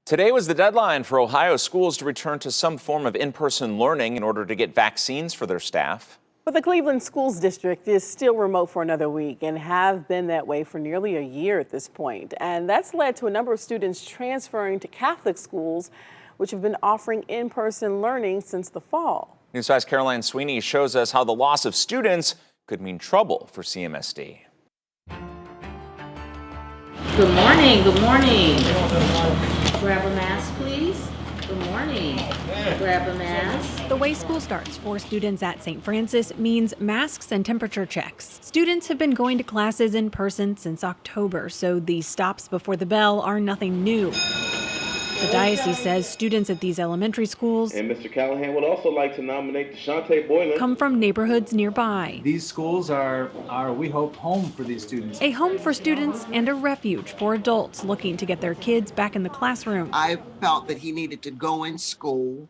Today was the deadline for Ohio schools to return to some form of in-person learning in order to get vaccines for their staff. But the Cleveland Schools District is still remote for another week and have been that way for nearly a year at this point. And that's led to a number of students transferring to Catholic schools, which have been offering in-person learning since the fall. News 5's Caroline Sweeney shows us how the loss of students could mean trouble for CMSD. Good morning, good morning. Grab a mask, please. Good morning. Grab a mask. The way school starts for students at St. Francis means masks and temperature checks. Students have been going to classes in person since October, so these stops before the bell are nothing new. The diocese says students at these elementary schools and Mr. Callahan would also like to nominate Deshante Boylan. Come from neighborhoods nearby. These schools are, we hope, home for these students. A home for students and a refuge for adults looking to get their kids back in the classroom. I felt that he needed to go in school.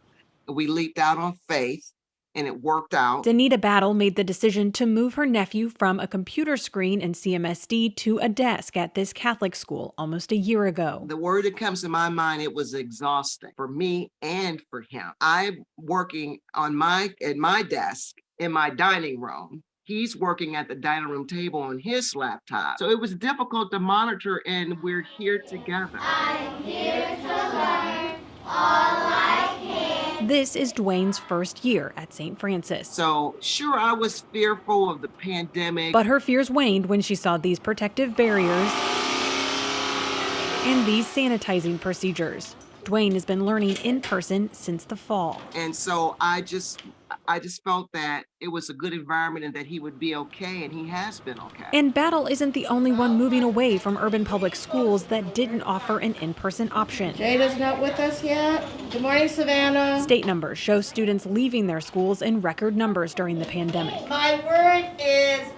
We leaped out on faith, and it worked out. Danita Battle made the decision to move her nephew from a computer screen in CMSD to a desk at this Catholic school almost a year ago. The word that comes to my mind, it was exhausting for me and for him. I'm working at my desk in my dining room. He's working at the dining room table on his laptop. So it was difficult to monitor, and we're here together. I'm here to learn all I can. This is Dwayne's first year at St. Francis. So sure, I was fearful of the pandemic. But her fears waned when she saw these protective barriers and these sanitizing procedures. Dwayne has been learning in person since the fall. And so I just felt that it was a good environment and that he would be okay, and he has been okay. And Battle isn't the only one moving away from urban public schools that didn't offer an in-person option. Jada's not with us yet. Good morning, Savannah. State numbers show students leaving their schools in record numbers during the pandemic. My word is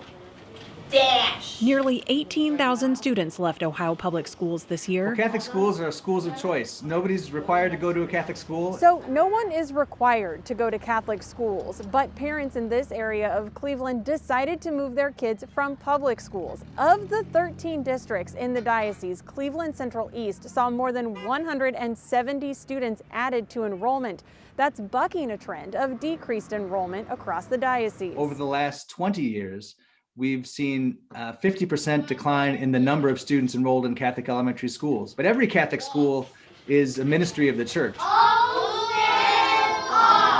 dash. Nearly 18,000 students left Ohio public schools this year. Well, Catholic schools are schools of choice. Nobody's required to go to a Catholic school. So no one is required to go to Catholic schools, but parents in this area of Cleveland decided to move their kids from public schools. Of the 13 districts in the diocese, Cleveland Central East saw more than 170 students added to enrollment. That's bucking a trend of decreased enrollment across the diocese. Over the last 20 years, we've seen a 50% decline in the number of students enrolled in Catholic elementary schools. But every Catholic school is a ministry of the church.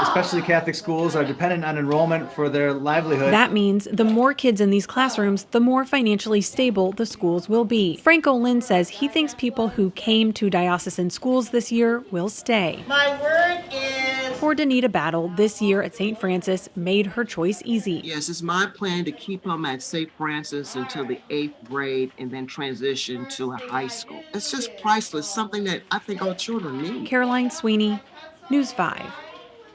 Especially Catholic schools are dependent on enrollment for their livelihood. That means the more kids in these classrooms, the more financially stable the schools will be. Frank Olin says he thinks people who came to diocesan schools this year will stay. My word is For Danita Battle, this year at St. Francis made her choice easy. Yes, it's my plan to keep him at St. Francis until the 8th grade and then transition to a high school. It's just priceless, something that I think our children need. Caroline Sweeney, News 5.